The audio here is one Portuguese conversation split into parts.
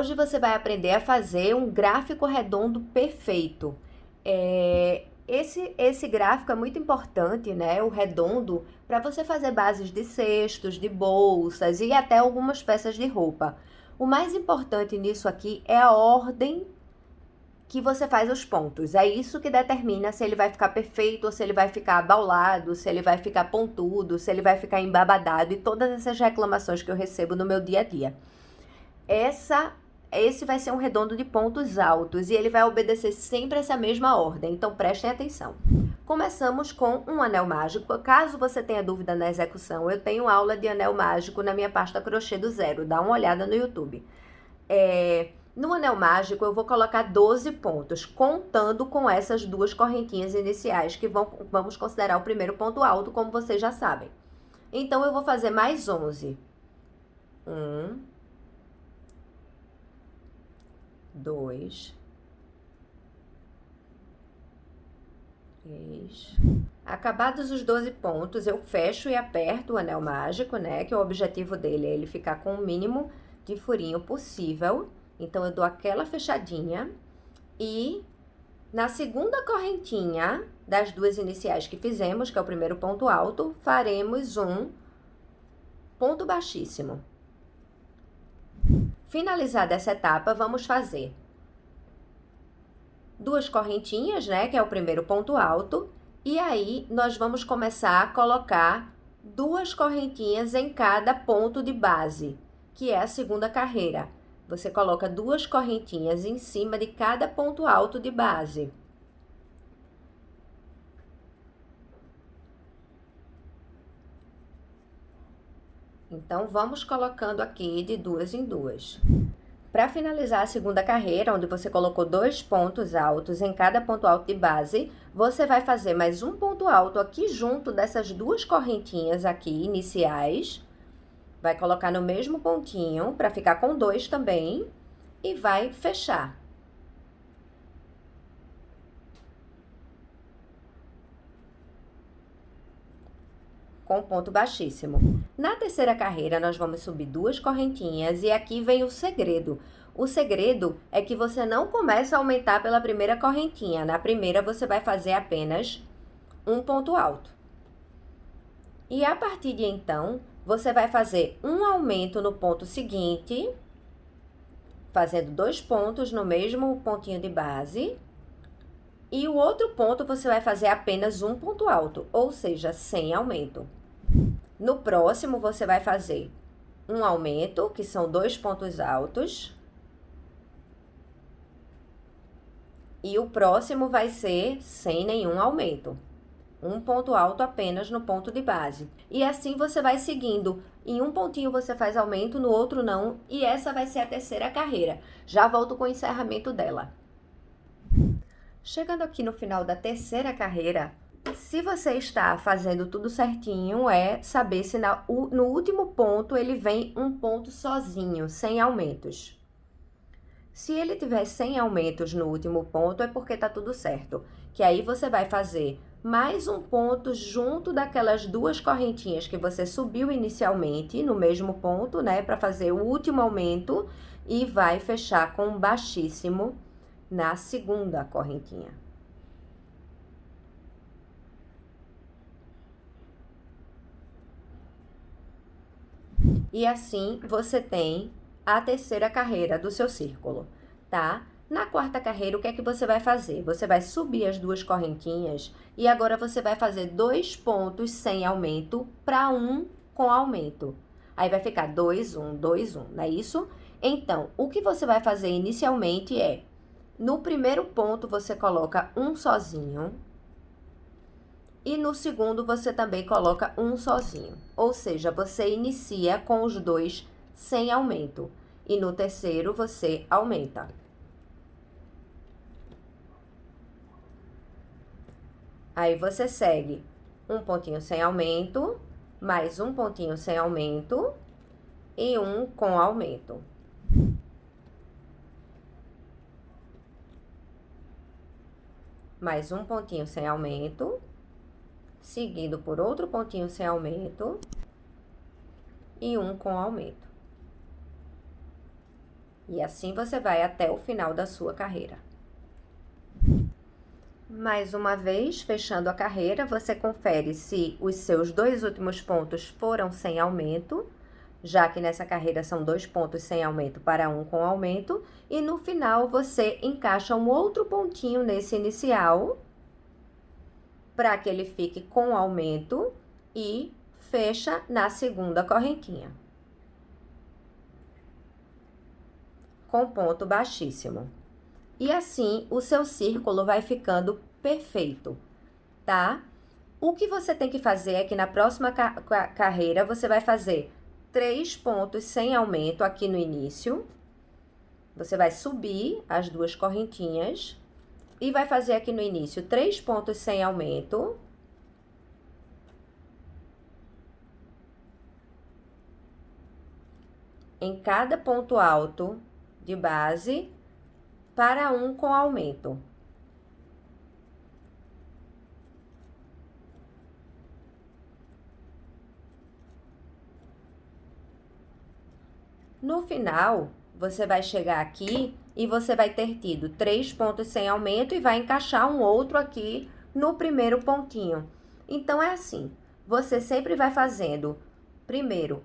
Hoje você vai aprender a fazer um gráfico redondo perfeito. Esse gráfico é muito importante, né? O redondo, para você fazer bases de cestos, de bolsas e até algumas peças de roupa. O mais importante nisso aqui é a ordem que você faz os pontos. É isso que determina se ele vai ficar perfeito ou se ele vai ficar abaulado, se ele vai ficar pontudo, se ele vai ficar embabadado e todas essas reclamações que eu recebo no meu dia a dia. Esse vai ser um redondo de pontos altos e ele vai obedecer sempre essa mesma ordem, então prestem atenção. Começamos com um anel mágico. Caso você tenha dúvida na execução, eu tenho aula de anel mágico na minha pasta crochê do zero, dá uma olhada no YouTube. No anel mágico eu vou colocar 12 pontos, contando com essas duas correntinhas iniciais, que vamos considerar o primeiro ponto alto, como vocês já sabem. Então, eu vou fazer mais 11. 2, 3. Acabados os 12 pontos, eu fecho e aperto o anel mágico, né? Que o objetivo dele é ele ficar com o mínimo de furinho possível. Então, eu dou aquela fechadinha e na segunda correntinha das duas iniciais que fizemos, que é o primeiro ponto alto, faremos um ponto baixíssimo. Finalizada essa etapa, vamos fazer duas correntinhas, né, que é o primeiro ponto alto, e aí nós vamos começar a colocar duas correntinhas em cada ponto de base, que é a segunda carreira. Você coloca duas correntinhas em cima de cada ponto alto de base. Então, vamos colocando aqui de duas em duas. Para finalizar a segunda carreira, onde você colocou 2 pontos altos em cada ponto alto de base, você vai fazer mais um ponto alto aqui junto dessas duas correntinhas aqui iniciais. Vai colocar no mesmo pontinho, para ficar com 2 também, e vai fechar. Com ponto baixíssimo. Na terceira carreira, nós vamos subir 2 correntinhas e aqui vem o segredo. O segredo é que você não começa a aumentar pela primeira correntinha. Na primeira, você vai fazer apenas um ponto alto. E a partir de então, você vai fazer um aumento no ponto seguinte, fazendo 2 pontos no mesmo pontinho de base. E o outro ponto, você vai fazer apenas um ponto alto, ou seja, sem aumento. No próximo, você vai fazer um aumento, que são 2 pontos altos. E o próximo vai ser sem nenhum aumento. Um ponto alto apenas no ponto de base. E assim você vai seguindo. Em um pontinho você faz aumento, no outro não. E essa vai ser a terceira carreira. Já volto com o encerramento dela. Chegando aqui no final da terceira carreira, se você está fazendo tudo certinho, é saber se no último ponto ele vem um ponto sozinho, sem aumentos. Se ele tiver 100 aumentos no último ponto, é porque tá tudo certo. Que aí você vai fazer mais um ponto junto daquelas duas correntinhas que você subiu inicialmente, no mesmo ponto, né? Para fazer o último aumento e vai fechar com um baixíssimo na segunda correntinha. E assim você tem a terceira carreira do seu círculo, tá? Na quarta carreira, o que é que você vai fazer? Você vai subir as duas correntinhas e agora você vai fazer 2 pontos sem aumento para um com aumento. Aí vai ficar 2, 1, 2, 1, não é isso? Então, o que você vai fazer inicialmente é, no primeiro ponto você coloca um sozinho e no segundo você também coloca um sozinho. Ou seja, você inicia com os dois sem aumento. E no terceiro, você aumenta. Aí, você segue um pontinho sem aumento, mais um pontinho sem aumento e um com aumento. Mais um pontinho sem aumento, seguido por outro pontinho sem aumento e um com aumento. E assim você vai até o final da sua carreira. Mais uma vez, fechando a carreira, você confere se os seus 2 últimos pontos foram sem aumento, já que nessa carreira são 2 pontos sem aumento para um com aumento, e no final você encaixa um outro pontinho nesse inicial, para que ele fique com aumento, e fecha na segunda correntinha, com ponto baixíssimo. E assim, o seu círculo vai ficando perfeito, tá? O que você tem que fazer é que na próxima carreira, você vai fazer 3 pontos sem aumento aqui no início. Você vai subir as 2 correntinhas e vai fazer aqui no início 3 pontos sem aumento. Em cada ponto alto de base, para um com aumento. No final, você vai chegar aqui e você vai ter tido 3 pontos sem aumento e vai encaixar um outro aqui no primeiro pontinho. Então, é assim, você sempre vai fazendo, primeiro,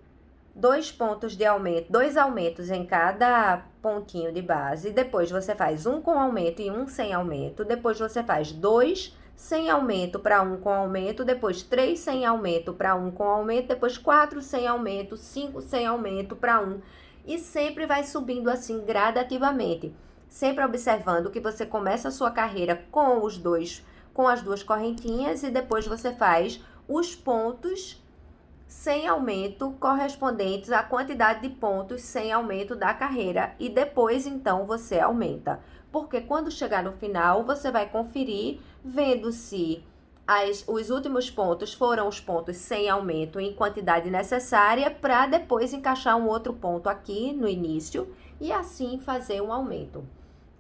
2 pontos de aumento, 2 aumentos em cada pontinho de base, depois você faz um com aumento e um sem aumento, depois você faz 2 sem aumento para um com aumento, depois 3 sem aumento para um com aumento, depois 4 sem aumento, 5 sem aumento para um, e sempre vai subindo assim gradativamente, sempre observando que você começa a sua carreira com as 2 correntinhas e depois você faz os pontos sem aumento correspondentes à quantidade de pontos sem aumento da carreira, e depois então você aumenta, porque quando chegar no final você vai conferir vendo se os últimos pontos foram os pontos sem aumento em quantidade necessária para depois encaixar um outro ponto aqui no início e assim fazer um aumento.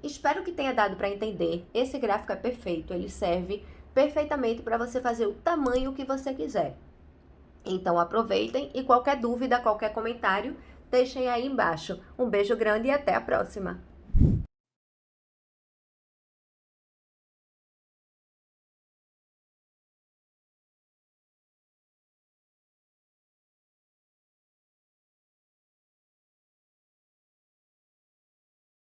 Espero que tenha dado para entender. Esse gráfico é perfeito, ele serve perfeitamente para você fazer o tamanho que você quiser. Então, aproveitem e qualquer dúvida, qualquer comentário, deixem aí embaixo. Um beijo grande e até a próxima!